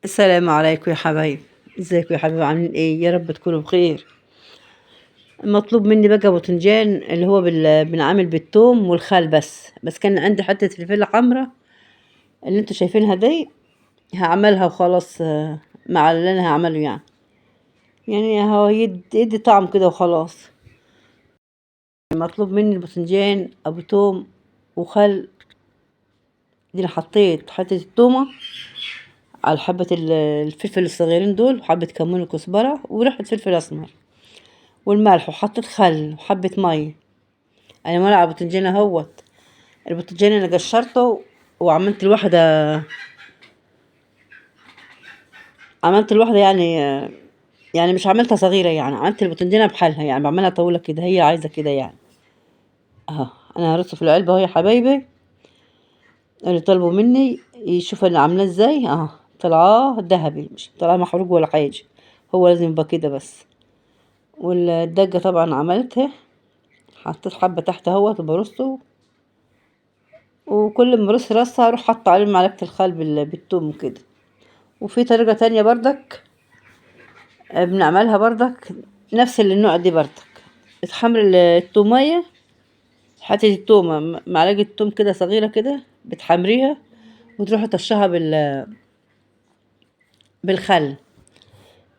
السلام عليكم يا حبايبي. ازيكم يا حبايبي؟ عاملين ايه؟ يا رب تكونوا بخير. مطلوب مني بقى باذنجان اللي هو بنعمل بالثوم والخل بس كان عندي حته فلفله حمراء اللي انتوا شايفينها دي. هعملها وخلاص، مع اللي انا هعمله يعني هو يدي طعم كده وخلاص. مطلوب مني الباذنجان ابو ثوم وخل. دي انا حطيت حته الثومه على حبه الفلفل الصغيرين دول، وحبه كمون وكزبره وريحه فلفل اسمر والملح، وحطيت خل وحبة مية. انا مولعة بتنجان اهوت. البتنجان انا قشرته وعملت الواحدة، عملت الواحدة يعني مش عملتها صغيرة، يعني عملت البتنجانة بحالها، يعني بعملها طويلة كده، هي عايزة كده يعني. اهو انا هرصه في العلبة اهو يا حبايبي. اللي طلبوا مني يشوف انا عاملاه ازاي اهو. طلعاه ذهبي، مش طلعاه محروق ولا حاجة. هو لازم يبقى كده بس. والدجة طبعا عملتها، حطيت حبة تحت اهوت وبرصه، وكل ما ارص رصة اروح حاطة عليه معلقة الخل بالثوم كده. وفي طريقة تانية بردك، بنعملها بردك نفس النوع دي بردك. بتحمر التومية، حتة التومة معلقة توم كده صغيرة كده بتحمريها، وتروحي طشها بالخل.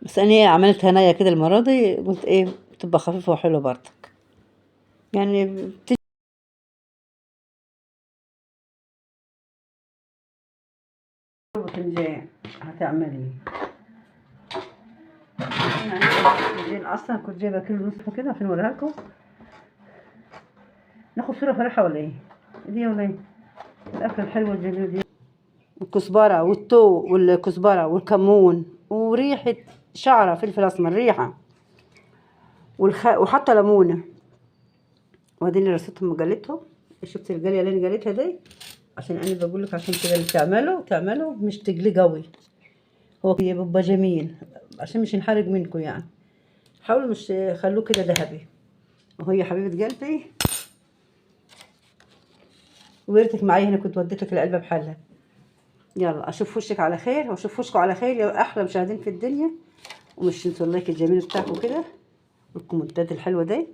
بس انا عملت هنايا كده المرة دي، قلت ايه تبقى خفيفة وحلوة بردك يعني. باذنجان هتعملي باذنجان، اصلا كنت جايبه كيلو نصف كده عشان اوريها لكم. ناخد صورة فرحة ولا ايه؟ دي ولا ايه الاكله الحلوه الجميله دي؟ الكزبرة والكزبرة والكمون وريحة شعرة فلفل أسمر ريحة، وحتى ليمونة. واديني رصيتهم وجليتهم. شفت الجالية اللي انا جليتها دي؟ عشان انا بقول لك، عشان كده اللي تعمله مش تجلي قوي، هو بيبقى جميل عشان مش ينحرق منكم يعني. حاولوا مش خلوه كده ذهبي. وهي يا حبيبة قلبي، ويرتك معايا هنا، كنت وديت لك العلبة بحالها. يلا اشوف وشك على خير، واشوف وشكم على خير يا احلى مشاهدين في الدنيا. ومش تنسوا اللايك الجميل بتاعكم كده والكومنتات الحلوه دي.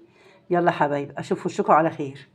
يلا حبايب اشوف وشكم على خير.